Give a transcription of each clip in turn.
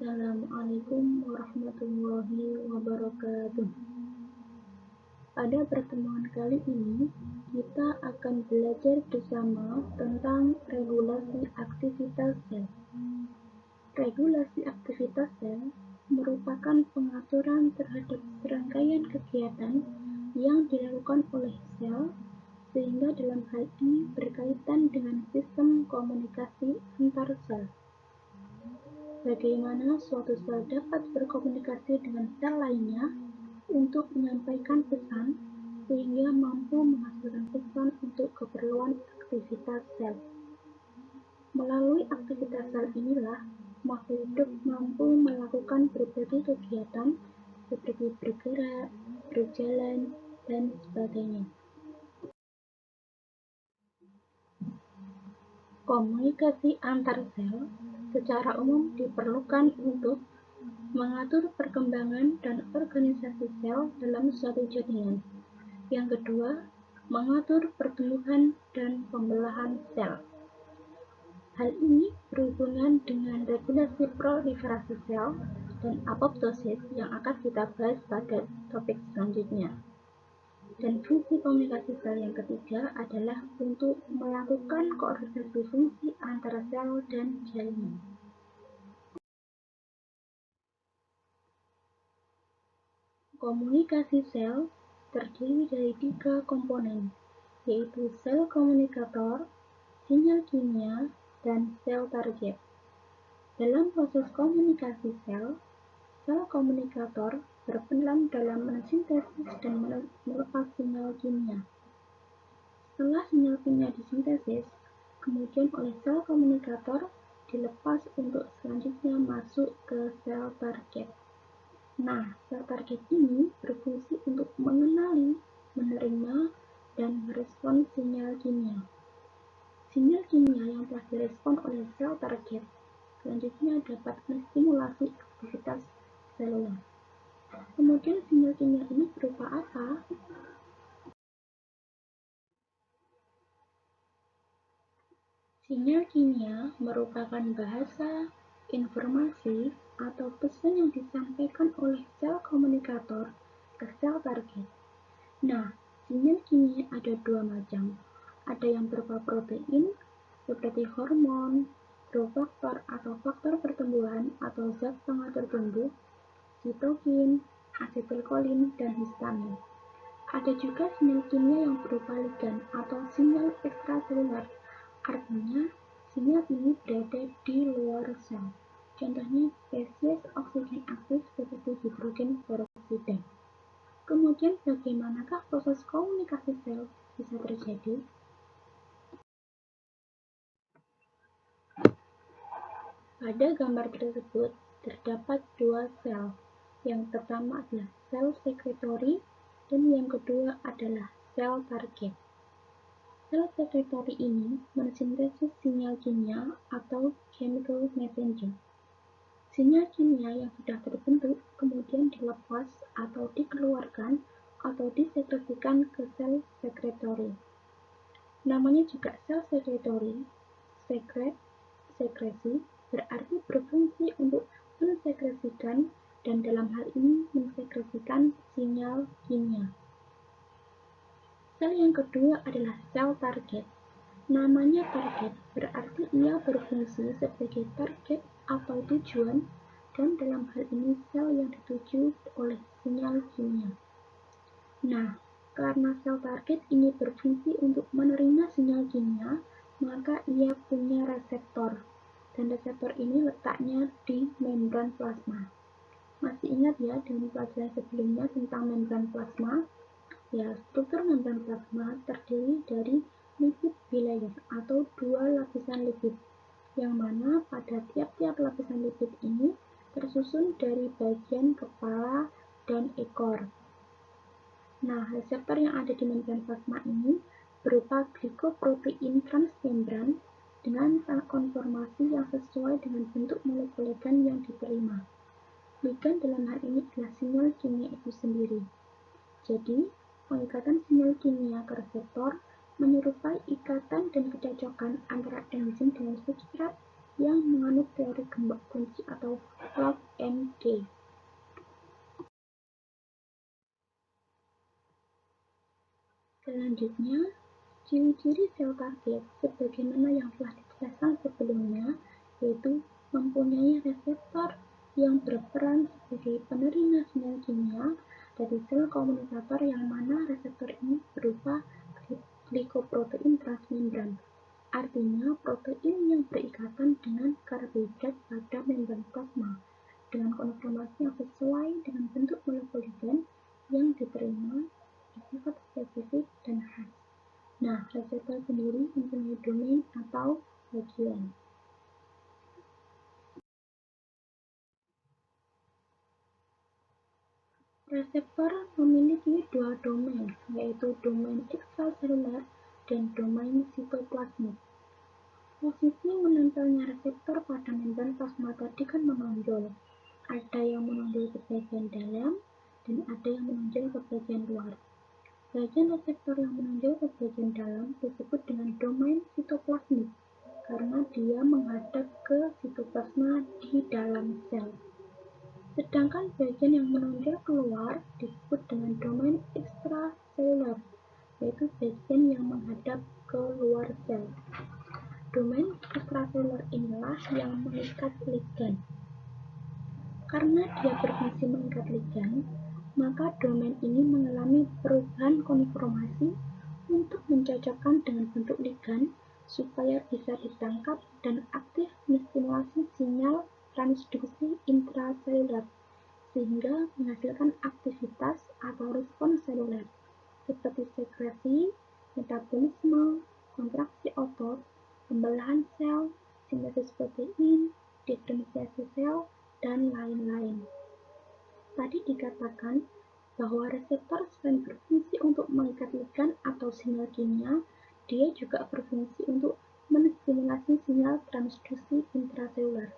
Assalamualaikum warahmatullahi wabarakatuh. Pada pertemuan kali ini, kita akan belajar bersama tentang regulasi aktivitas sel. Regulasi aktivitas sel merupakan pengaturan terhadap serangkaian kegiatan yang dilakukan oleh sel, sehingga dalam hal ini berkaitan dengan sistem komunikasi antar sel. Bagaimana suatu sel dapat berkomunikasi dengan sel lainnya untuk menyampaikan pesan, sehingga mampu menghasilkan pesan untuk keperluan aktivitas sel. Melalui aktivitas sel inilah, makhluk hidup mampu melakukan berbagai kegiatan seperti bergerak, berjalan, dan sebagainya. Komunikasi antar sel secara umum diperlukan untuk mengatur perkembangan dan organisasi sel dalam suatu jaringan. Yang kedua, mengatur pertumbuhan dan pembelahan sel. Hal ini berhubungan dengan regulasi proliferasi sel dan apoptosis yang akan kita bahas pada topik selanjutnya. Dan fungsi komunikasi sel yang ketiga adalah untuk melakukan koordinasi fungsi antara sel dan jaringan. Komunikasi sel terdiri dari 3 komponen, yaitu sel komunikator, sinyal kimia, dan sel target. Dalam proses komunikasi sel, sel komunikator berperan dalam mensintesis dan melepas sinyal kimia. Setelah sinyal kimia disintesis, kemudian oleh sel komunikator dilepas untuk selanjutnya masuk ke sel target. Nah, sel target ini berfungsi untuk mengenali, menerima, dan merespon sinyal kimia. Sinyal kimia yang telah direspon oleh sel target selanjutnya dapat menstimulasi aktivitas seluler. Kemudian sinyal kimia ini berupa apa? Sinyal kimia merupakan bahasa, informasi, atau pesan yang disampaikan oleh sel komunikator ke sel target. Nah, sinyal kimia ada 2 macam. Ada yang berupa protein, seperti hormon, growth atau faktor pertumbuhan atau zat pengatur tumbuh, sitokin, asetilkolin, dan histamin. Ada juga sinyal kimia yang berupa ligan atau sinyal ekstraseluler, artinya sinyal ini berada di luar sel. Contohnya spesies oksigen aktif seperti hidrogen peroksida. Kemudian bagaimanakah proses komunikasi sel bisa terjadi? Pada gambar tersebut terdapat 2 sel. Yang pertama adalah sel sekretori dan yang kedua adalah sel target. Sel sekretori ini mensintesis sinyal kimia atau chemical messenger. Sinyal kimia yang sudah terbentuk kemudian dilepas atau dikeluarkan atau disekresikan ke sel sekretori. Namanya juga sel sekretori, sekresi, berarti berfungsi untuk mensekresikan dan dalam hal ini mensekresikan sinyal kimia. Sel yang kedua adalah sel target. Namanya target berarti ia berfungsi sebagai target atau tujuan dan dalam hal ini sel yang dituju oleh sinyal kimia. Nah, karena sel target ini berfungsi untuk menerima sinyal kimia, maka ia punya reseptor. Dan reseptor ini letaknya di membran plasma. Masih ingat ya dengan pelajaran sebelumnya tentang membran plasma? Ya, struktur membran plasma terdiri dari lipid bilayer atau 2 lapisan lipid, yang mana pada tiap-tiap lapisan lipid ini tersusun dari bagian kepala dan ekor. Nah, reseptor yang ada di membran plasma ini berupa glikoprotein transmembran dengan konformasi yang sesuai dengan bentuk molekul ligan yang diterima. Ligan dalam hal ini adalah sinyal kimia itu sendiri. Jadi, pengikatan sinyal kimia ke reseptor menyerupai ikatan dan kecocokan antara enzim dengan substrat yang menganut teori gembok kunci atau lock and key. Selanjutnya, ciri-ciri sel target sebagaimana yang telah dijelaskan sebelumnya, yaitu mempunyai reseptor yang berperan sebagai penerima sinyal kimia dari sel komunikator yang mana reseptor ini berupa glikoprotein transmembran. Artinya, protein yang berikatan dengan karbohidrat pada membran plasma dengan konformasi yang sesuai dengan bentuk molekul ligand yang diterima bersifat spesifik dan khas. Nah, reseptor sendiri mempunyai domain atau bagian. Reseptor memiliki dua domain, yaitu domain ekstraseluler dan domain sitoplasmik. Posisi menempelnya reseptor pada membran plasma tadi kan menonjol. Ada yang menonjol ke bagian dalam dan ada yang menonjol ke bagian luar. Bagian reseptor yang menonjol ke bagian dalam disebut dengan domain sitoplasmik karena dia menghadap ke sitoplasma di dalam sel. Sedangkan bagian yang menonjol keluar disebut dengan domain ekstraseluler, yaitu bagian yang menghadap ke luar sel. Domain ekstraseluler inilah yang mengikat ligand. Karena dia berfungsi mengikat ligand, maka domain ini mengalami perubahan konformasi untuk mencocokkan dengan bentuk ligand supaya bisa ditangkap dan aktif menstimulasi sinyal transduksi intraseluler sehingga menghasilkan aktivitas atau respons seluler seperti sekresi, metabolisme, kontraksi otot, pembelahan sel, sintesis protein, diferensiasi sel, dan lain-lain. Tadi dikatakan bahwa reseptor selain berfungsi untuk mengikat ligand atau sinyal kimia, dia juga berfungsi untuk menstimulasi sinyal transduksi intraseluler.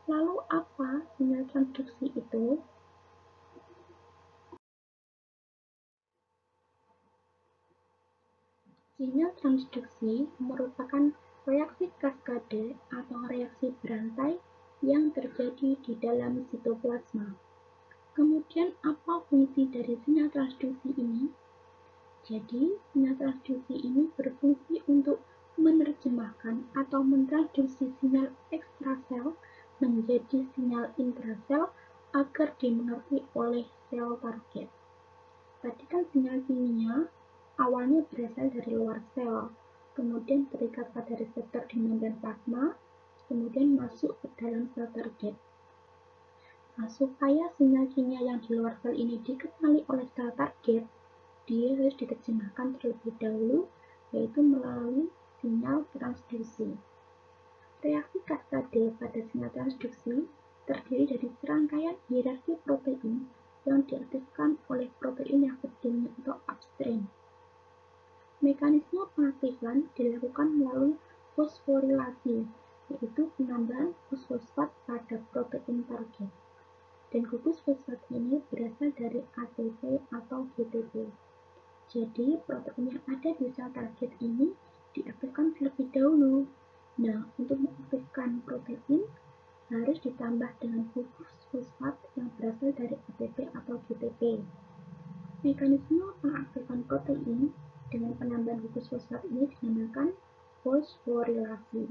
Lalu apa sinyal transduksi itu? Sinyal transduksi merupakan reaksi kaskade atau reaksi berantai yang terjadi di dalam sitoplasma. Kemudian apa fungsi dari sinyal transduksi ini? Jadi, sinyal transduksi ini berfungsi untuk menerjemahkan atau mentransduksi sinyal ekstrasel menjadi sinyal intrasel agar dimengerti oleh sel target. Tadi kan sinyal kimia awalnya berasal dari luar sel, kemudian terikat pada reseptor di membran plasma, kemudian masuk ke dalam sel target. Nah, supaya sinyal kimia yang di luar sel ini dikenali oleh sel target, dia harus diterjemahkan terlebih dahulu, yaitu melalui sinyal transduksi. Reaksi kaskade pada sinyal transduksi terdiri dari serangkaian hierarki protein yang diaktifkan oleh protein yang sebelumnya atau upstream. Mekanisme pengaktifan dilakukan melalui fosforilasi, yaitu penambahan fosfat pada protein target. Dan gugus fosfat ini berasal dari ATP atau GTP. Jadi, protein yang ada di sel target ini diaktifkan terlebih dahulu. Nah, untuk mengaktifkan protein harus ditambah dengan gugus fosfat yang berasal dari ATP atau GTP. Mekanisme pengaktifan protein dengan penambahan gugus fosfat ini dinamakan fosforilasi.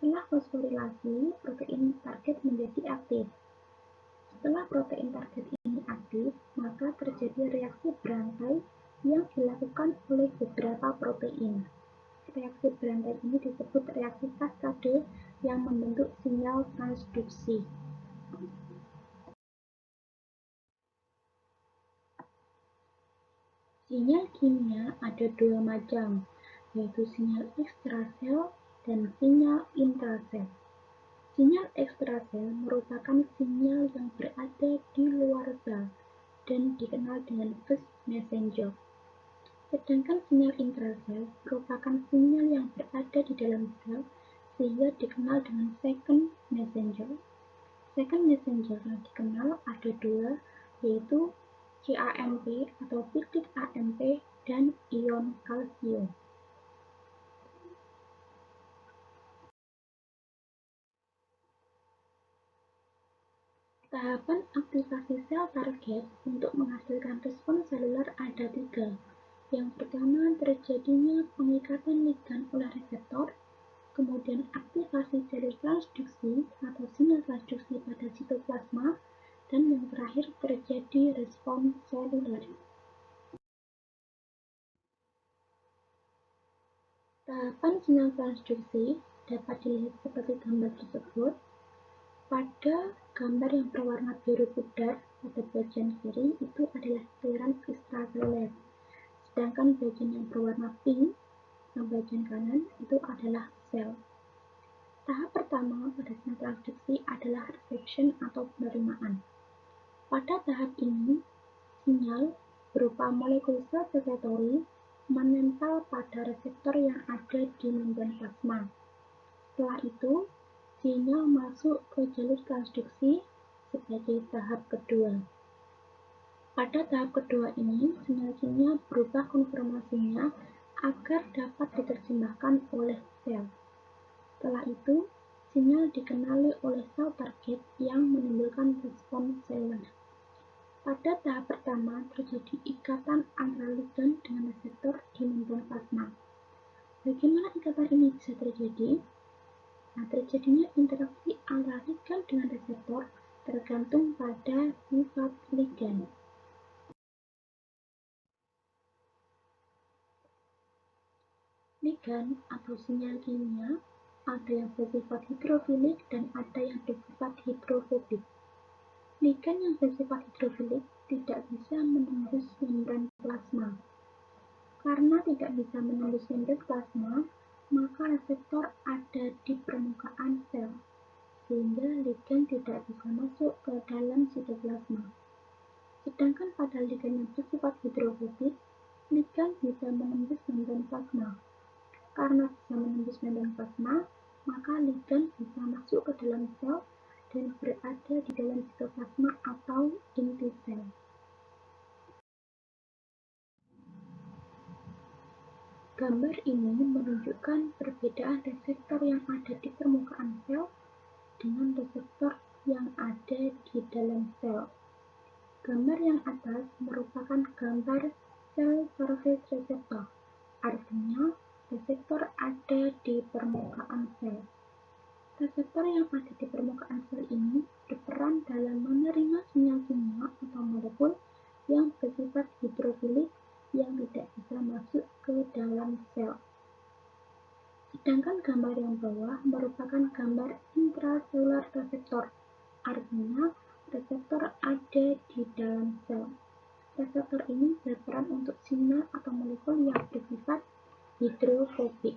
Setelah fosforilasi, protein target menjadi aktif. Setelah protein target ini aktif, maka terjadi reaksi berantai yang dilakukan oleh beberapa protein. Reaksi berantai ini disebut reaksi kaskade yang membentuk sinyal transduksi. Sinyal kimia ada dua macam, yaitu sinyal ekstrasel dan sinyal intrasel. Sinyal ekstrasel merupakan sinyal yang berada di luar sel dan dikenal dengan first messenger. Sedangkan sinyal intrasel merupakan sinyal yang berada di dalam sel sehingga dikenal dengan second messenger. Second messenger yang dikenal ada dua, yaitu CAMP atau peptide AMP dan ion kalsium. Tahapan aktivasi sel target untuk menghasilkan respon seluler ada 3. Yang pertama, terjadinya pengikatan ligan oleh reseptor, kemudian aktivasi jalur transduksi atau sinyal transduksi pada sitoplasma, dan yang terakhir terjadi respon seluler. Tahapan sinyal transduksi dapat dilihat seperti gambar tersebut. Pada gambar yang berwarna biru pudar pada bagian kiri itu adalah cairan ekstraseluler, sedangkan bagian yang berwarna pink yang bagian kanan itu adalah sel. Tahap pertama pada sinyal transduksi adalah reception atau penerimaan. Pada tahap ini, sinyal berupa molekul sel sekretory menempel pada reseptor yang ada di membran plasma. Setelah itu, sinyal masuk ke jalur transduksi sebagai tahap kedua. Pada tahap kedua ini, sinyal kimia berubah konformasinya agar dapat diterjemahkan oleh sel. Setelah itu, sinyal dikenali oleh sel target yang menimbulkan respon seluler. Pada tahap pertama terjadi ikatan antara ligan dengan reseptor di membran plasma. Bagaimana ikatan ini bisa terjadi? Nah, terjadinya interaksi antara ligan dengan reseptor tergantung pada sifat ligan. Ligan atau sinyal kimia ada yang bersifat hidrofilik dan ada yang bersifat hidrofobik. Ligan yang bersifat hidrofilik tidak bisa menembus membran plasma. Karena tidak bisa menembus membran plasma, maka reseptor ada di permukaan sel, sehingga ligan tidak bisa masuk ke dalam sitoplasma. Sedangkan pada ligan yang bersifat hidrofobik, ligan bisa menembus membran plasma. Karena bisa menembus membran plasma, maka ligan bisa masuk ke dalam sel dan berada di dalam sitoplasma atau inti sel. Gambar ini menunjukkan perbedaan reseptor yang ada di permukaan sel dengan reseptor yang ada di dalam sel. Gambar yang atas merupakan gambar sel surface receptor, artinya reseptor ada di permukaan sel. Reseptor yang ada di permukaan sel ini berperan dalam menerima sinyal kimia atau molekul yang bersifat hidrofilik yang tidak bisa masuk ke dalam sel. Sedangkan gambar yang bawah merupakan gambar intraselular reseptor, artinya reseptor ada di dalam sel. Reseptor ini berperan untuk sinyal atau molekul yang bersifat hidrofobik.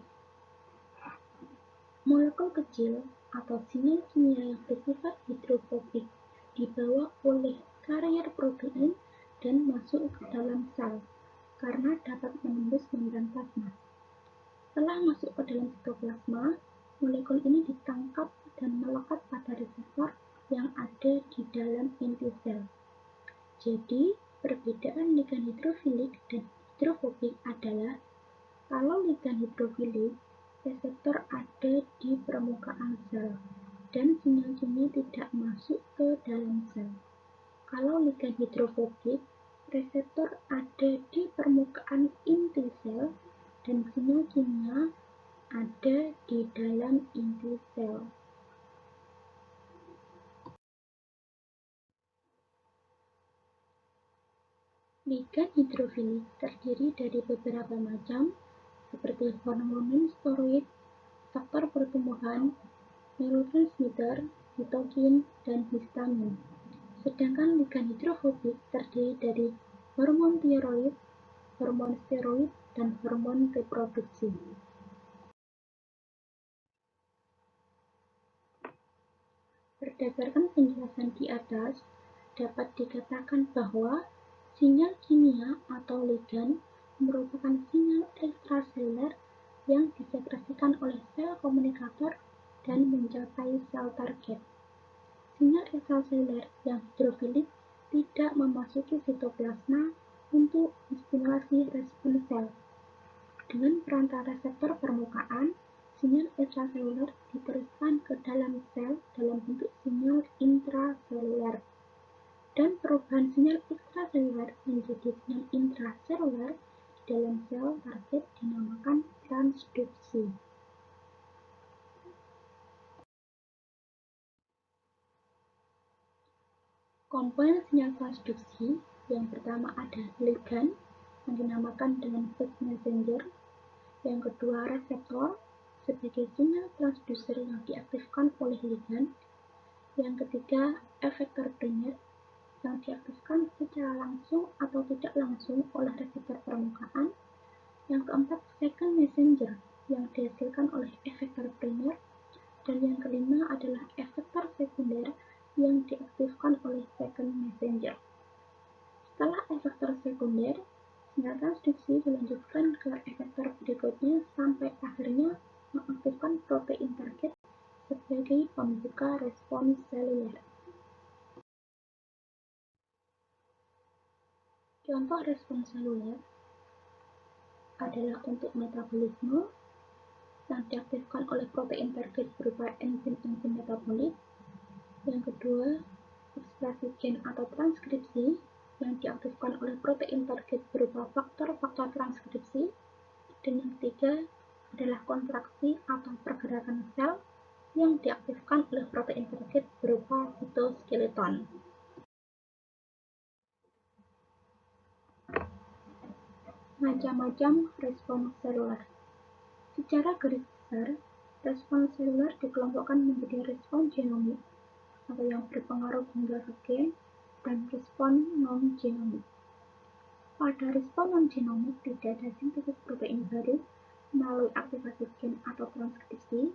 Molekul kecil atau sinyal kimia yang bersifat hidrofobik dibawa oleh karier protein dan masuk ke dalam sel karena dapat menembus membran plasma. Setelah masuk ke dalam sitoplasma, molekul ini ditangkap dan melekat pada reseptor yang ada di dalam inti sel. Jadi, perbedaan ligan hidrofilik dan hidrofobik adalah kalau ligan hidrofilik, reseptor ada di permukaan sel dan sinyal kimia tidak masuk ke dalam sel. Kalau ligan hidrofobik, reseptor ada di permukaan inti sel dan sinyal kimia ada di dalam inti sel. Ligan hidrofilik terdiri dari beberapa macam, seperti hormon steroid, faktor pertumbuhan, neurotransmitter, sitokin, dan histamin. Sedangkan ligan hidrofobik terdiri dari hormon tiroid, hormon steroid, dan hormon reproduksi. Berdasarkan penjelasan di atas, dapat dikatakan bahwa sinyal kimia atau ligan merupakan sinyal ekstraseluler yang disekresikan oleh sel komunikator dan mencapai sel target. Sinyal ekstraseluler yang hidrofilik tidak memasuki sitoplasma untuk menstimulasi respon sel. Dengan perantara reseptor permukaan, sinyal ekstraseluler diteruskan ke dalam sel dalam bentuk sinyal intraseluler. Komponen sinyal transduksi yang pertama ada ligand yang dinamakan dengan fast messenger, yang kedua reseptor sebagai sinyal transducer yang diaktifkan oleh ligand, yang ketiga efektor primer yang diaktifkan secara langsung atau tidak langsung oleh reseptor permukaan, yang keempat second messenger yang dihasilkan oleh efektor primer, dan yang kelima adalah efektor sekunder yang diaktifkan oleh second messenger. Setelah efektor sekunder, sinyal transduksi dilanjutkan ke efektor berikutnya sampai akhirnya mengaktifkan protein target sebagai pembuka respons seluler. Contoh respons seluler adalah untuk metabolisme yang diaktifkan oleh protein target berupa enzim-enzim metabolik. Yang kedua, ekspresi gen atau transkripsi yang diaktifkan oleh protein target berupa faktor-faktor transkripsi. Dan yang ketiga adalah kontraksi atau pergerakan sel yang diaktifkan oleh protein target berupa sitoskeleton. Macam-macam respons seluler. Secara garis besar, respons seluler dikelompokkan menjadi respons genomik atau yang berpengaruh hingga ke gen dan respons non-genomik. Pada respons non-genomik tidak ada sintesis protein baru melalui aktivasi gen atau transkripsi,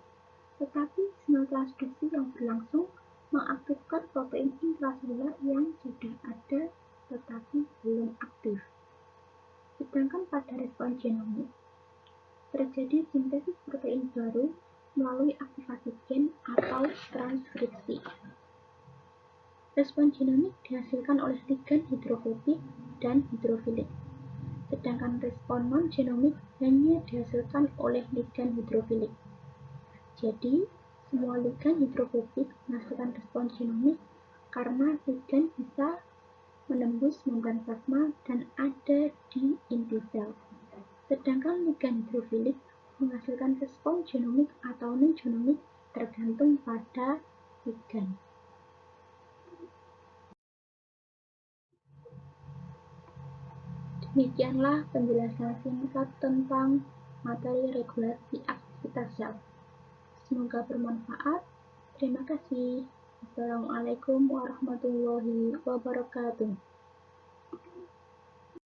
tetapi sinyal transduksi yang berlangsung mengaktifkan protein intraseluler yang sudah ada tetapi belum aktif. Sedangkan pada respons genomik, terjadi sintesis protein baru melalui aktivasi gen atau transkripsi. Respons genomik dihasilkan oleh ligand hidrofobik dan hidrofilik, sedangkan respons non-genomik hanya dihasilkan oleh ligand hidrofilik. Jadi, semua ligand hidrofobik menghasilkan respons genomik karena ligand bisa menembus membran plasma dan ada di inti sel. Sedangkan ligand hidrofilik menghasilkan respons genomik atau non-genomik tergantung pada ligand. Demikianlah penjelasan singkat tentang materi regulasi aktivitas sel. Semoga bermanfaat. Terima kasih. Assalamualaikum warahmatullahi wabarakatuh.